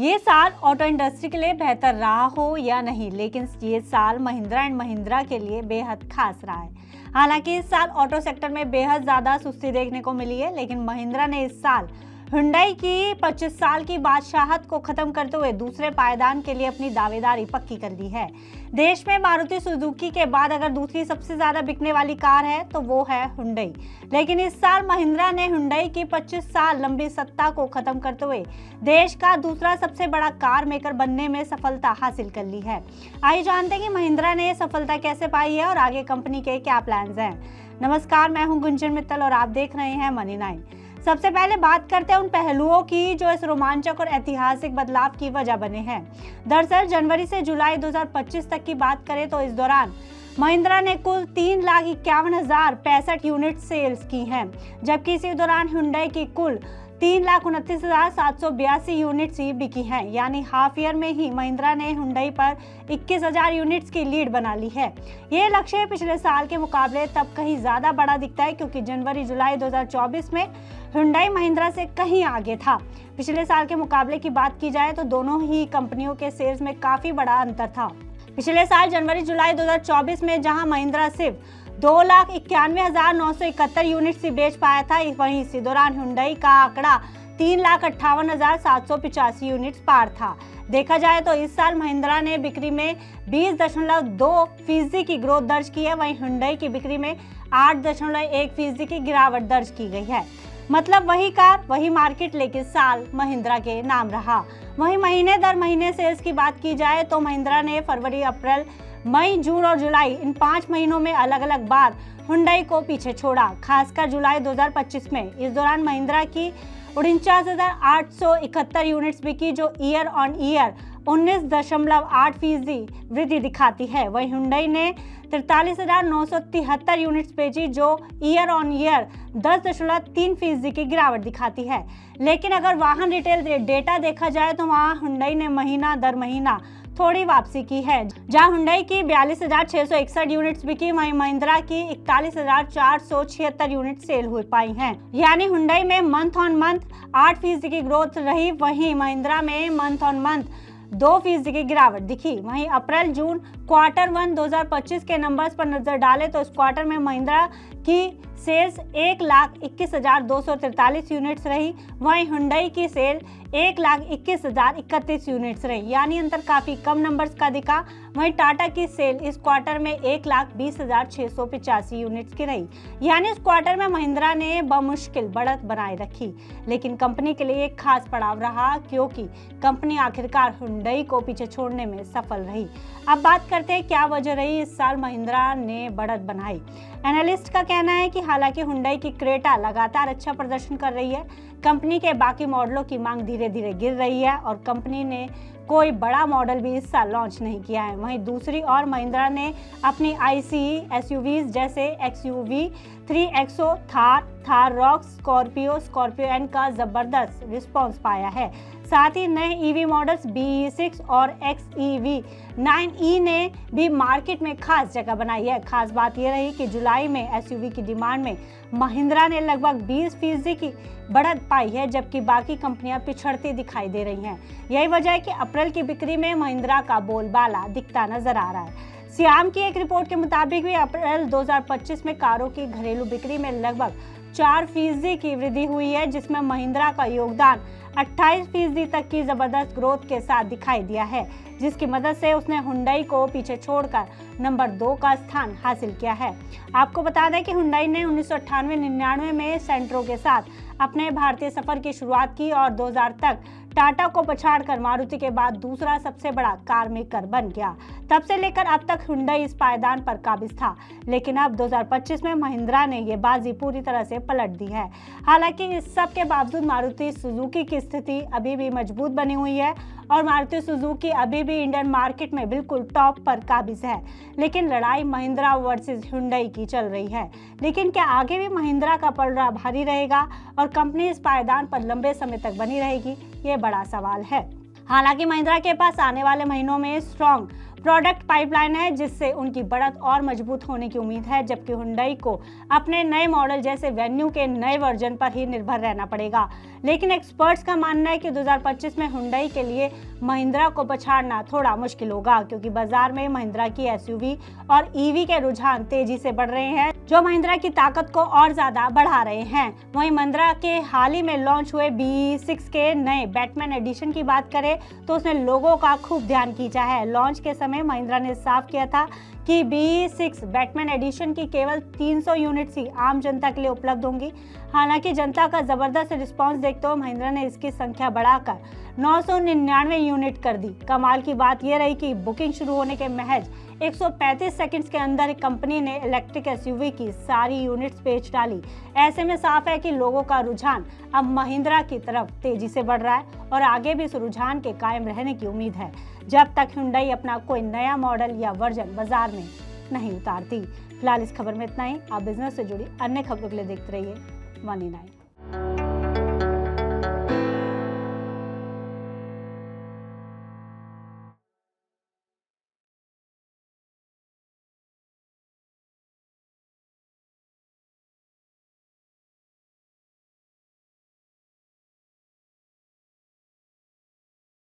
ये साल auto industry के लिए बेहतर रहा हो या नहीं, लेकिन ये साल महिंद्रा एंड महिंद्रा के लिए बेहद खास रहा है। हालांकि इस साल ऑटो सेक्टर में बेहद ज्यादा सुस्ती देखने को मिली है, लेकिन महिंद्रा ने इस साल हुंडई की 25 साल की बादशाहत को खत्म करते हुए दूसरे पायदान के लिए अपनी दावेदारी पक्की कर दी है। देश में मारुति सुजुकी के बाद अगर दूसरी सबसे ज्यादा बिकने वाली कार है तो वो है हुंडई। लेकिन इस साल महिंद्रा ने हुंडई की 25 साल लंबी सत्ता को खत्म करते हुए देश का दूसरा सबसे बड़ा कार मेकर बनने में सफलता हासिल कर ली है। आइए जानते हैं कि महिंद्रा ने सफलता कैसे पाई है और आगे कंपनी के क्या प्लान्स हैं। नमस्कार, मैं हूं गुंजन मित्तल और आप देख रहे हैं मनी 9। सबसे पहले बात करते हैं उन पहलुओं की जो इस रोमांचक और ऐतिहासिक बदलाव की वजह बने हैं। दरअसल जनवरी से जुलाई 2025 तक की बात करें तो इस दौरान महिंद्रा ने कुल 3,51,065 यूनिट सेल्स की हैं, जबकि इसी दौरान हुंडई की कुल 3,29,782 यूनिट्स ही बिकी हैं। यानी हाफ ईयर में ही महिंद्रा ने हुंडई पर 21,000 यूनिट्स की लीड बना ली है। ये लक्ष्य पिछले साल के मुकाबले तब कहीं ज्यादा बड़ा दिखता है, क्योंकि जनवरी जुलाई 2024 में हुंडई महिंद्रा से कहीं आगे था। पिछले साल के मुकाबले की बात की जाए तो दोनों ही कंपनियों के सेल्स में काफी बड़ा अंतर था। पिछले साल जनवरी जुलाई 2024 में जहां महिंद्रा सिर्फ 2,91,971 यूनिट्स ही बेच पाया था, वहीं इसी दौरान हुंडई का आंकड़ा 3,58,785 यूनिट्स पार था। देखा जाए तो इस साल महिंद्रा ने बिक्री में 20.2% की ग्रोथ दर्ज की है, वहीं हुंडई की बिक्री में 8.1% की गिरावट दर्ज की गई है। मतलब वही कार वही मार्केट, लेकिन साल महिंद्रा के नाम रहा। वहीं महीने दर महीने सेल्स की बात की जाए तो महिंद्रा ने फरवरी, अप्रैल, मई, जून और जुलाई इन 5 महीनों में अलग अलग बार हुंडई को पीछे छोड़ा, खासकर जुलाई 2025 में। इस दौरान महिंद्रा की 49,871 यूनिट्स बिकी, जो ईयर ऑन ईयर 19.8% वृद्धि दिखाती है। वहीं हुंडई ने 43,973 यूनिट्स बेची, जो ईयर ऑन ईयर 10.3% की गिरावट दिखाती है। लेकिन अगर वाहन रिटेल डेटा देखा जाए तो वहां हुंडई ने महीना दर महीना थोड़ी वापसी की है। जहां हुंडई की 42,661 यूनिट्स बिकी, वहीं महिंद्रा की 41,476 यूनिट सेल हो पाई हैं। यानी हुंडई में मंथ ऑन मंथ 8% की ग्रोथ रही, वहीं महिंद्रा में मंथ ऑन मंथ 2% की गिरावट दिखी। वहीं अप्रैल जून क्वार्टर 1 2025 के नंबर्स पर नजर डालें तो इस क्वार्टर में महिंद्रा की सेल्स 1,21,243 यूनिट्स रही, वहीं हुंडई की सेल 1,21,031 यूनिट्स रही। यानी अंतर काफी कम नंबर्स का दिखा। वहीं टाटा की सेल इस क्वार्टर में 1,20,685 यूनिट्स की रही। यानी इस क्वार्टर में महिंद्रा ने बमुश्किल बढ़त बनाए रखी, लेकिन कंपनी के लिए एक खास पड़ाव रहा, क्योंकि कंपनी आखिरकार हुंडई को पीछे छोड़ने में सफल रही। अब बात करते हैं क्या वजह रही इस साल महिंद्रा ने बढ़त बनाई। एनालिस्ट का कहना है कि हालांकि हुंडई की क्रेटा लगातार अच्छा प्रदर्शन कर रही है, कंपनी के बाकी मॉडलों की मांग धीरे धीरे गिर रही है और कंपनी ने कोई बड़ा मॉडल भी इस साल लॉन्च नहीं किया है। वहीं दूसरी ओर महिंद्रा ने अपनी आईसीई एसयूवीज जैसे XUV 3XO, Thar Roxx, Scorpio N का जबरदस्त रिस्पांस पाया है। साथ ही नए ईवी मॉडल्स BE6 और XEV9e ने भी मार्केट में खास जगह बनाई है। खास बात यह रही कि जुलाई में एसयूवी की डिमांड में महिंद्रा ने लगभग 20% की बढ़त पाई है, जबकि बाकी कंपनियां पिछड़ती दिखाई दे रही हैं। यही वजह है कि अप्रैल की बिक्री में महिंद्रा का बोलबाला दिखता नजर आ रहा है। सियाम की एक रिपोर्ट के मुताबिक भी अप्रैल 2025 में कारों की घरेलू बिक्री में लगभग 4% की वृद्धि हुई है, जिसमें महिंद्रा का योगदान 28% तक की जबरदस्त ग्रोथ के साथ दिखाई दिया है, जिसकी मदद से उसने हुंडई को पीछे छोड़कर नंबर 2 का स्थान हासिल किया है। आपको बता दें कि हुंडई ने 1998-99 में सेंट्रो के साथ अपने भारतीय सफर की शुरुआत की और 2000 तक टाटा को पछाड़कर मारुति के बाद दूसरा सबसे बड़ा कार मेकर बन गया। तब से लेकर अब तक हुंडई इस पायदान पर काबिज था, लेकिन अब 2025 में महिंद्रा ने ये बाजी पूरी तरह से पलट दी है। हालांकि इस सब के बावजूद मारुति सुजुकी की स्थिति अभी भी मजबूत बनी हुई है और मारुति सुजुकी अभी भी इंडियन मार्केट में बिल्कुल टॉप पर काबिज है। लेकिन लड़ाई महिंद्रा वर्सेस हुंडई की चल रही है। लेकिन क्या आगे भी महिंद्रा का पलड़ा भारी रहेगा और कंपनी इस पायदान पर लंबे समय तक बनी रहेगी? ये बड़ा सवाल है। हालांकि महिंद्रा के पास आने वाले महीनों में स्ट्रॉन्ग प्रोडक्ट पाइपलाइन है जिससे उनकी बढ़त और मजबूत होने की उम्मीद है, जबकि हुंडई को अपने नए मॉडल जैसे वेन्यू के नए वर्जन पर ही निर्भर रहना पड़ेगा। लेकिन एक्सपर्ट्स का मानना है कि 2025 में हुंडई के लिए महिंद्रा को पछाड़ना थोड़ा मुश्किल होगा, क्योंकि बाजार में महिंद्रा की एसयूवी और ईवी के रुझान तेजी से बढ़ रहे हैं, जो महिंद्रा की ताकत को और ज्यादा बढ़ा रहे हैं। वहीं महिंद्रा के हाल ही में लॉन्च हुए BE6 के नए बैटमैन एडिशन की बात करें तो उसने लोगों का खूब ध्यान खींचा है। लॉन्च के समय महिंद्रा ने साफ किया था कि BE6 बैटमैन एडिशन की केवल 300 यूनिट्स ही आम जनता के लिए उपलब्ध होंगी। हालांकि जनता का जबरदस्त रिस्पांस देखते हुए महिंद्रा ने इसकी संख्या बढ़ाकर 999 यूनिट कर दी। कमाल की बात यह रही कि बुकिंग शुरू होने के महज 135 सेकंड्स के अंदर कंपनी ने इलेक्ट्रिक एसयूवी की सारी यूनिट्स बेच डाली। ऐसे में साफ है कि लोगों का रुझान अब महिंद्रा की तरफ तेजी से बढ़ रहा है और आगे भी इस रुझान के कायम रहने की उम्मीद है, जब तक हुंडई अपना कोई नया मॉडल या वर्जन बाजार में नहीं उतारती। फिलहाल इस खबर में इतना ही। आप बिजनेस से जुड़ी अन्य खबरों के लिए देखते रहिए Money9।